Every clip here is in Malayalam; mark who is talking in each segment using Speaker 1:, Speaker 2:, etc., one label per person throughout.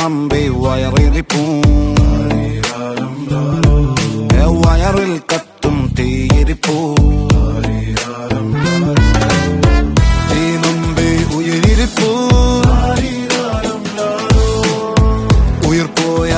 Speaker 1: നമ്പി വയറിരിപ്പും വയറിൽ കത്തും തീയിരിപ്പൂ തീ നമ്പി ഉയരിരിപ്പൂ ഉയർ പോയ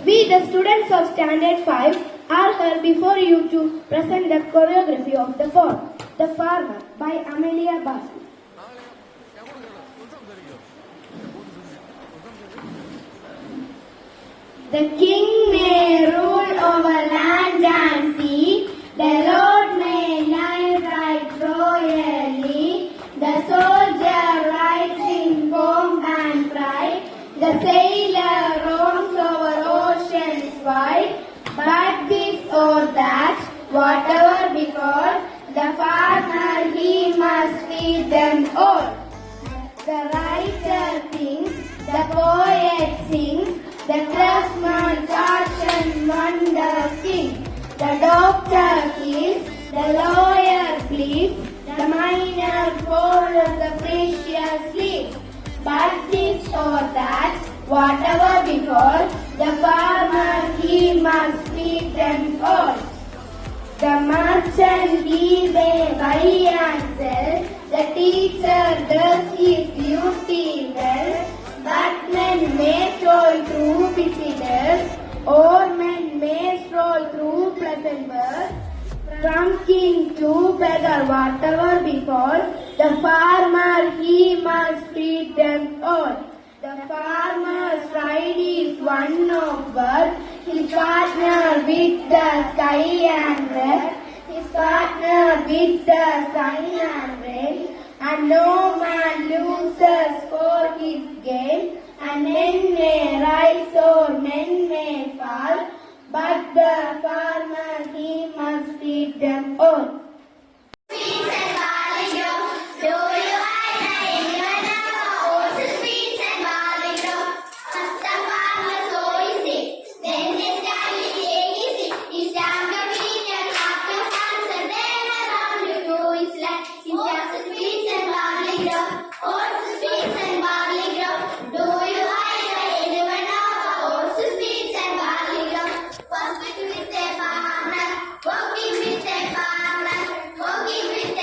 Speaker 2: We, the students of Standard 5, are here before you to present the choreography of the poem, The Farmer, by Amelia Basu. The king may rule over land and sea, the lord may lie right royally, the soldier rides in pomp and pride, the sailor roams over oceans wide, but this or that, whatever befall, the farmer he must feed them all. The writer thinks, the poet sings, the craftsman fashion wonders things, the doctor heals, the lawyer pleads, the miner follows the precious leaves. But this or that, whatever befall, the farmer he must feed them all. The merchant he may buy and sell, the teacher does his duty well, but men may stroll through busy days, or men may stroll through pleasant verse. From king to beggar, whatever befall, the farmer he must feed them all. The farmer's pride is one of birth, his partner with the sky and earth, his partner with the sun and rain, and no man loses for his gain, and men may rise or men may fall, but the farmer he must feed them all.
Speaker 3: Working with a farmer, working with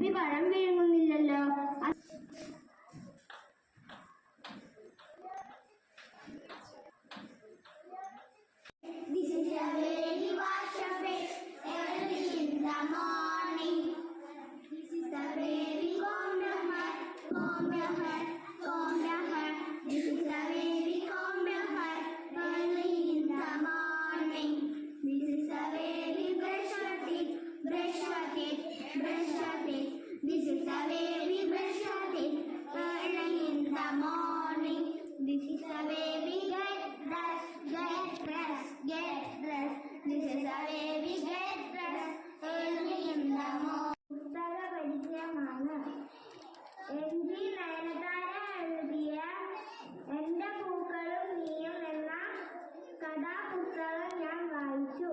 Speaker 2: കുപ്പി പഴം വിഴുങ്ങുന്നില്ലല്ലോ. This is a very wash of it early in the morning. This is a very comb your hair, comb your hair, comb your hair. This is a very comb your hair early in the morning. This is a very brush your teeth, brush your teeth, brush your teeth. This is a very brush your teeth early in the morning. This is a baby get dressed, get dressed, get dressed. This is a baby get dressed early in the morning. പുസ്തക പരിചയമാണ്. NG നയനതാര എഴുതിയ എന്റെ പൂക്കളും നീയും എന്ന കഥാപുസ്തകം ഞാൻ വായിച്ചു.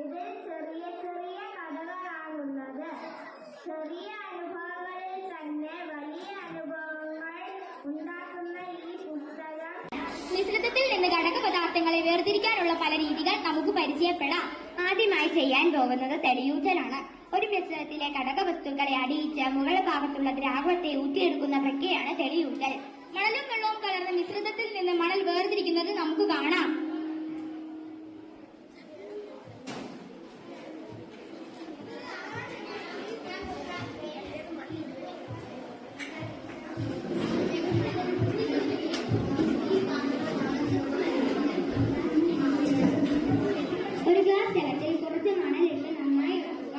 Speaker 2: ഇതിൽ ചെറിയ ചെറിയ കഥകളാണുള്ളത്. ചെറിയ അനുഭവങ്ങളിൽ തന്നെ വലിയ അനുഭവങ്ങൾ ഉണ്ടാക്കുന്ന ഈ പുസ്തകം
Speaker 3: മിശ്രിതത്തിൽ നിന്ന് ഘടകപദാർത്ഥങ്ങളെ വേർതിരിക്കാനുള്ള പല രീതികൾ നമുക്ക് പരിചയപ്പെടാം. ആദ്യമായി ചെയ്യാൻ പോകുന്നത് തെളിയൂറ്റലാണ്. ഒരു മിശ്രിതത്തിലെ ഘടകവസ്തുക്കളെ അടിയിച്ച് മുകൾ ഭാഗത്തുള്ള ദ്രാവകത്തെ ഊറ്റിയെടുക്കുന്ന പ്രക്രിയയാണ് തെളിയൂറ്റൽ. മണലും വെള്ളവും കലർന്ന മിശ്രിതത്തിൽ നിന്ന് മണൽ വേർതിരിക്കുന്നത് നമുക്ക് കാണാം. ഒരു ഗ്ലാസ് ജലത്തിൽ കുറച്ച് മണലിട്ട് നന്നായി ഇളക്കുക.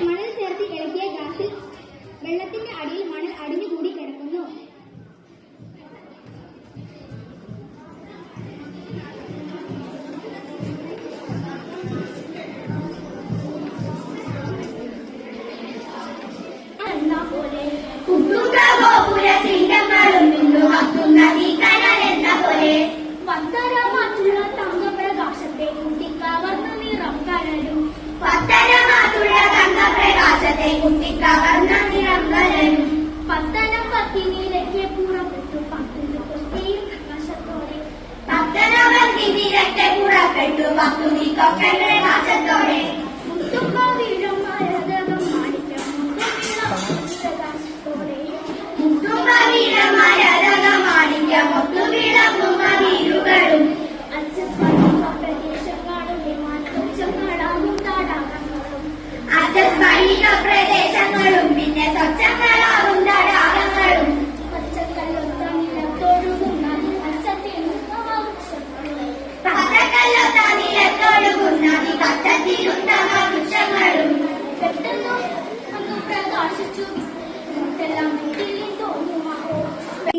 Speaker 3: മണൽ ചേർത്ത് ഇളക്കിയ ഗ്ലാസിൽ വെള്ളത്തിന്റെ അടിയിൽ മണൽ അടിഞ്ഞുകൂടി കിടക്കുന്നു. പത്തരമാറ്റുള്ള തങ്കപ്രകാശത്തെ കുട്ടിക്കവർന്ന നിറം കലരും. പത്തനം പത്തി നീലയ്ക്ക് പുറപ്പെട്ടു പത്തുനി കൊക്കയും പ്രകാശത്തോടെ. മുത്തുക്ക വീഴും മരതകം മാണിക്യം പ്രകാശത്തോടെ. അച്ഛസ്വലിക പ്രദേശങ്ങളും വിമാനങ്ങളാകും തടാകങ്ങളും.
Speaker 2: പിന്നെ സ്വച്ഛങ്ങളാവും തടാകങ്ങളും.
Speaker 3: പച്ചക്കല്ലൊത്ത നിലത്തൊഴുകുന്ന അച്ചത്തിലുള്ള വൃക്ഷങ്ങളും.
Speaker 2: പച്ചക്കല്ലൊത്ത നിലത്തൊഴുകുന്ന പച്ചത്തിലുത്തമ വൃക്ഷങ്ങളും.
Speaker 3: പെട്ടെന്ന് ഒന്ന് പ്രകാശിച്ചു മുട്ടെല്ലാം വീട്ടിലും തോന്നുമാവോ.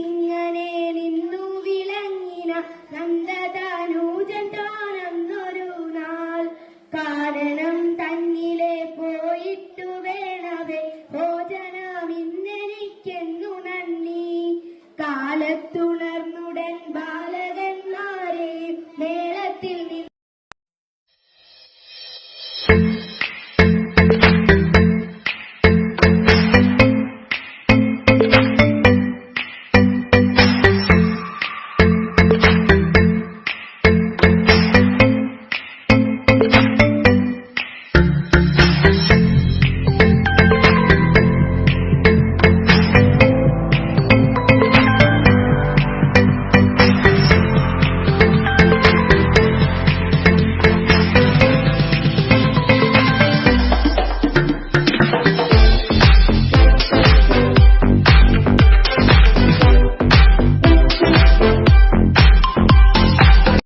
Speaker 2: ഇങ്ങനെ നിന്നു വിളങ്ങിന നന്ദതനൂജൻ താനെന്നൊരു നാൾ. കാരണം തന്നിലെ പോയിട്ടു വേണവേ ഭോജനം ഇന്നെനിക്കെന്നു നന്ദി. കാലത്തുണ